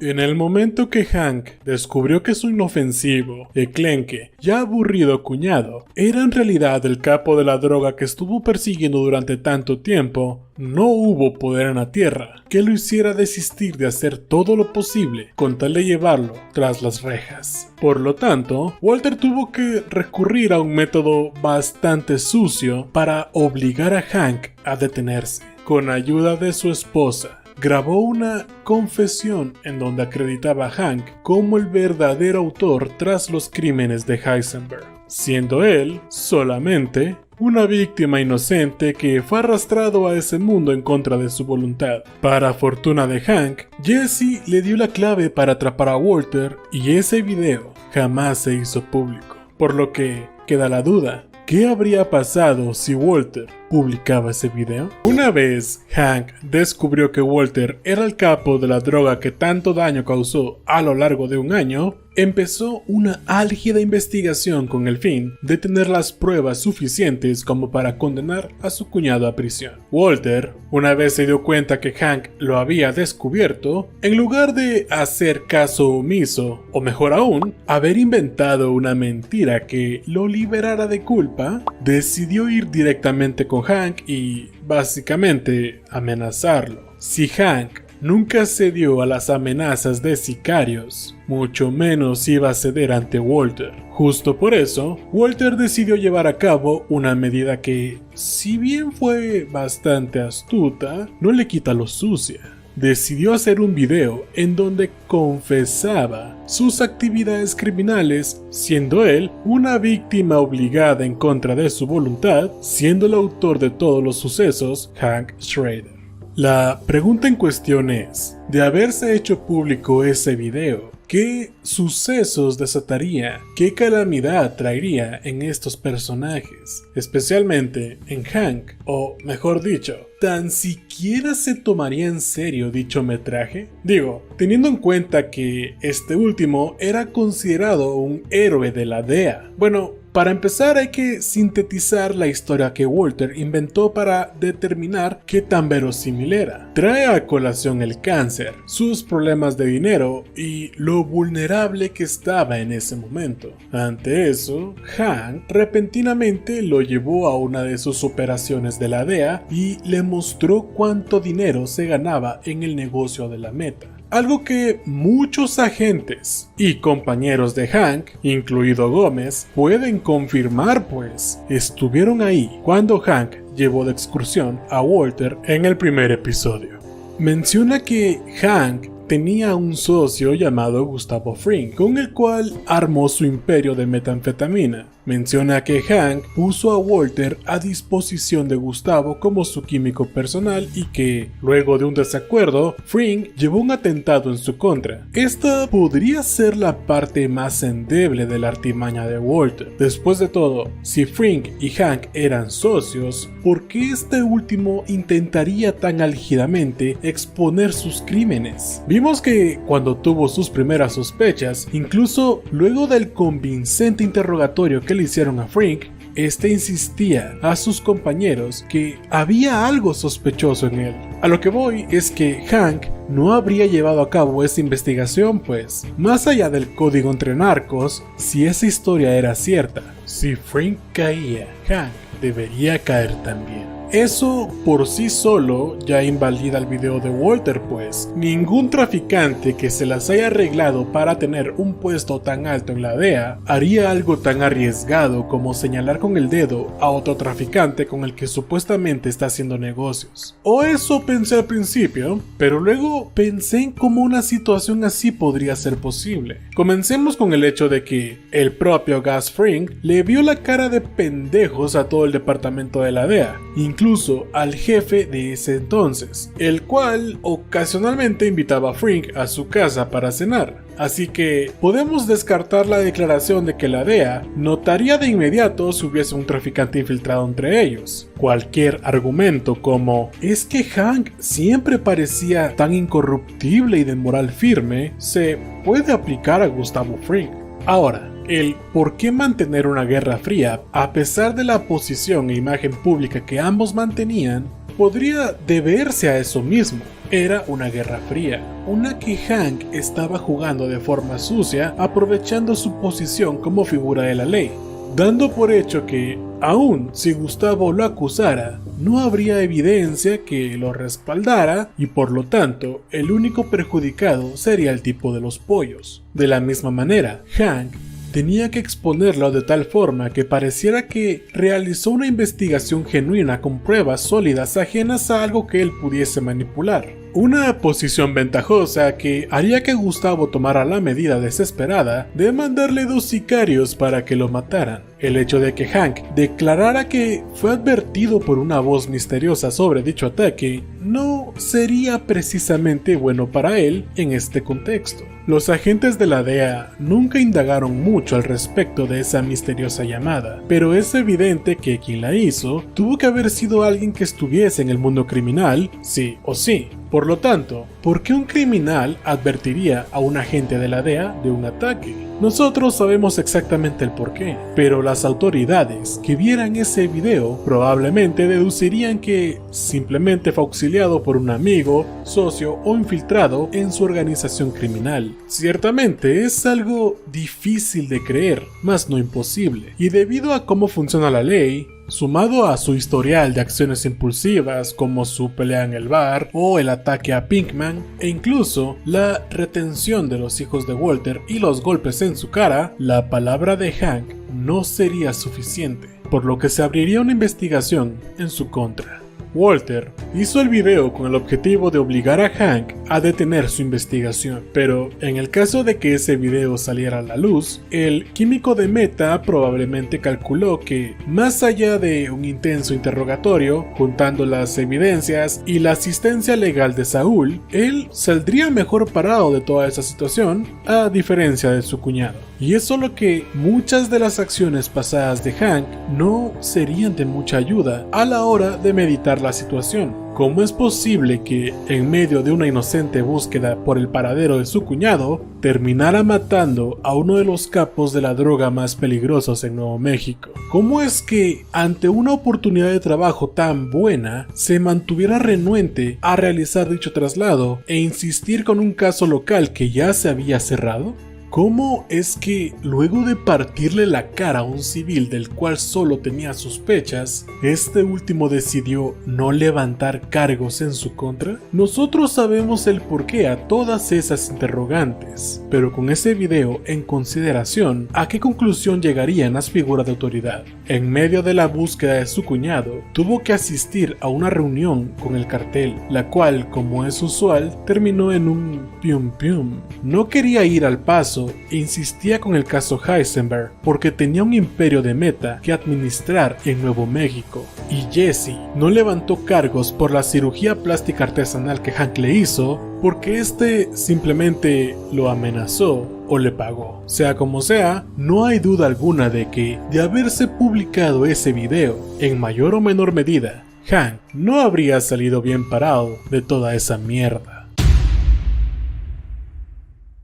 En el momento que Hank descubrió que su inofensivo, enclenque y aburrido cuñado era en realidad el capo de la droga que estuvo persiguiendo durante tanto tiempo, no hubo poder en la Tierra que lo hiciera desistir de hacer todo lo posible con tal de llevarlo tras las rejas. Por lo tanto, Walter tuvo que recurrir a un método bastante sucio para obligar a Hank a detenerse. Con ayuda de su esposa, grabó una confesión en donde acreditaba a Hank como el verdadero autor tras los crímenes de Heisenberg, siendo él solamente una víctima inocente que fue arrastrado a ese mundo en contra de su voluntad. Para fortuna de Hank, Jesse le dio la clave para atrapar a Walter y ese video jamás se hizo público, por lo que queda la duda. ¿Qué habría pasado si Walter publicaba ese video? Una vez Hank descubrió que Walter era el capo de la droga que tanto daño causó a lo largo de un año, empezó una álgida investigación con el fin de tener las pruebas suficientes como para condenar a su cuñado a prisión. Walter, una vez se dio cuenta que Hank lo había descubierto, en lugar de hacer caso omiso, o mejor aún, haber inventado una mentira que lo liberara de culpa, decidió ir directamente con Hank y, básicamente, amenazarlo. Si Hank nunca cedió a las amenazas de sicarios, mucho menos iba a ceder ante Walter. Justo por eso, Walter decidió llevar a cabo una medida que, si bien fue bastante astuta, no le quita lo sucia. Decidió hacer un video en donde confesaba sus actividades criminales, siendo él una víctima obligada en contra de su voluntad, siendo el autor de todos los sucesos, Hank Schrader. La pregunta en cuestión es, de haberse hecho público ese video, ¿qué sucesos desataría? ¿Qué calamidad traería en estos personajes? Especialmente en Hank, o mejor dicho, ¿tan siquiera se tomaría en serio dicho metraje? Digo, teniendo en cuenta que este último era considerado un héroe de la DEA. Bueno, para empezar hay que sintetizar la historia que Walter inventó para determinar qué tan verosímil era. Trae a colación el cáncer, sus problemas de dinero y lo vulnerable que estaba en ese momento. Ante eso, Hank repentinamente lo llevó a una de sus operaciones de la DEA y le mostró cuánto dinero se ganaba en el negocio de la meta. Algo que muchos agentes y compañeros de Hank, incluido Gómez, pueden confirmar, pues estuvieron ahí cuando Hank llevó de excursión a Walter en el primer episodio. Menciona que Hank tenía un socio llamado Gustavo Fring, con el cual armó su imperio de metanfetamina. Menciona que Hank puso a Walter a disposición de Gustavo como su químico personal y que, luego de un desacuerdo, Fring llevó un atentado en su contra. Esta podría ser la parte más endeble de la artimaña de Walter. Después de todo, si Fring y Hank eran socios, ¿por qué este último intentaría tan álgidamente exponer sus crímenes? Vimos que cuando tuvo sus primeras sospechas, incluso luego del convincente interrogatorio que le hicieron a Fring, este insistía a sus compañeros que había algo sospechoso en él. A lo que voy es que Hank no habría llevado a cabo esa investigación, pues, más allá del código entre narcos, si esa historia era cierta, si Fring caía, Hank debería caer también. Eso por sí solo ya invalida el video de Walter, pues ningún traficante que se las haya arreglado para tener un puesto tan alto en la DEA haría algo tan arriesgado como señalar con el dedo a otro traficante con el que supuestamente está haciendo negocios. O eso pensé al principio, pero luego pensé en cómo una situación así podría ser posible. Comencemos con el hecho de que el propio Gus Fring le vio la cara de pendejos a todo el departamento de la DEA, incluso al jefe de ese entonces, el cual ocasionalmente invitaba a Fring a su casa para cenar. Así que podemos descartar la declaración de que la DEA notaría de inmediato si hubiese un traficante infiltrado entre ellos. Cualquier argumento como "es que Hank siempre parecía tan incorruptible y de moral firme" se puede aplicar a Gustavo Fring. Ahora, el por qué mantener una guerra fría, a pesar de la posición e imagen pública que ambos mantenían, podría deberse a eso mismo. Era una guerra fría, una que Hank estaba jugando de forma sucia, aprovechando su posición como figura de la ley, dando por hecho que, aun si Gustavo lo acusara, no habría evidencia que lo respaldara y por lo tanto el único perjudicado sería el tipo de los pollos. De la misma manera, Hank tenía que exponerlo de tal forma que pareciera que realizó una investigación genuina con pruebas sólidas ajenas a algo que él pudiese manipular. Una posición ventajosa que haría que Gustavo tomara la medida desesperada de mandarle 2 sicarios para que lo mataran. El hecho de que Hank declarara que fue advertido por una voz misteriosa sobre dicho ataque no sería precisamente bueno para él en este contexto. Los agentes de la DEA nunca indagaron mucho al respecto de esa misteriosa llamada, pero es evidente que quien la hizo tuvo que haber sido alguien que estuviese en el mundo criminal, sí o sí. Por lo tanto, ¿por qué un criminal advertiría a un agente de la DEA de un ataque? Nosotros sabemos exactamente el porqué, pero las autoridades que vieran ese video probablemente deducirían que simplemente fue auxiliado por un amigo, socio o infiltrado en su organización criminal. Ciertamente es algo difícil de creer, mas no imposible, y debido a cómo funciona la ley, sumado a su historial de acciones impulsivas como su pelea en el bar o el ataque a Pinkman e incluso la retención de los hijos de Walter y los golpes en su cara, la palabra de Hank no sería suficiente, por lo que se abriría una investigación en su contra. Walter hizo el video con el objetivo de obligar a Hank a detener su investigación, pero en el caso de que ese video saliera a la luz, el químico de Meta probablemente calculó que, más allá de un intenso interrogatorio, juntando las evidencias y la asistencia legal de Saúl, él saldría mejor parado de toda esa situación, a diferencia de su cuñado. Y es solo que muchas de las acciones pasadas de Hank no serían de mucha ayuda a la hora de meditar la situación. ¿Cómo es posible que, en medio de una inocente búsqueda por el paradero de su cuñado, terminara matando a uno de los capos de la droga más peligrosos en Nuevo México? ¿Cómo es que, ante una oportunidad de trabajo tan buena, se mantuviera renuente a realizar dicho traslado e insistir con un caso local que ya se había cerrado? ¿Cómo es que, luego de partirle la cara a un civil del cual solo tenía sospechas, este último decidió no levantar cargos en su contra? Nosotros sabemos el porqué a todas esas interrogantes, pero con ese video en consideración, ¿a qué conclusión llegarían las figuras de autoridad? En medio de la búsqueda de su cuñado, tuvo que asistir a una reunión con el cartel, la cual, como es usual, terminó en un pium pium. No quería ir al Paso e insistía con el caso Heisenberg porque tenía un imperio de Meta que administrar en Nuevo México, y Jesse no levantó cargos por la cirugía plástica artesanal que Hank le hizo porque este simplemente lo amenazó o le pagó. Sea como sea, no hay duda alguna de que, de haberse publicado ese video, en mayor o menor medida, Hank no habría salido bien parado de toda esa mierda.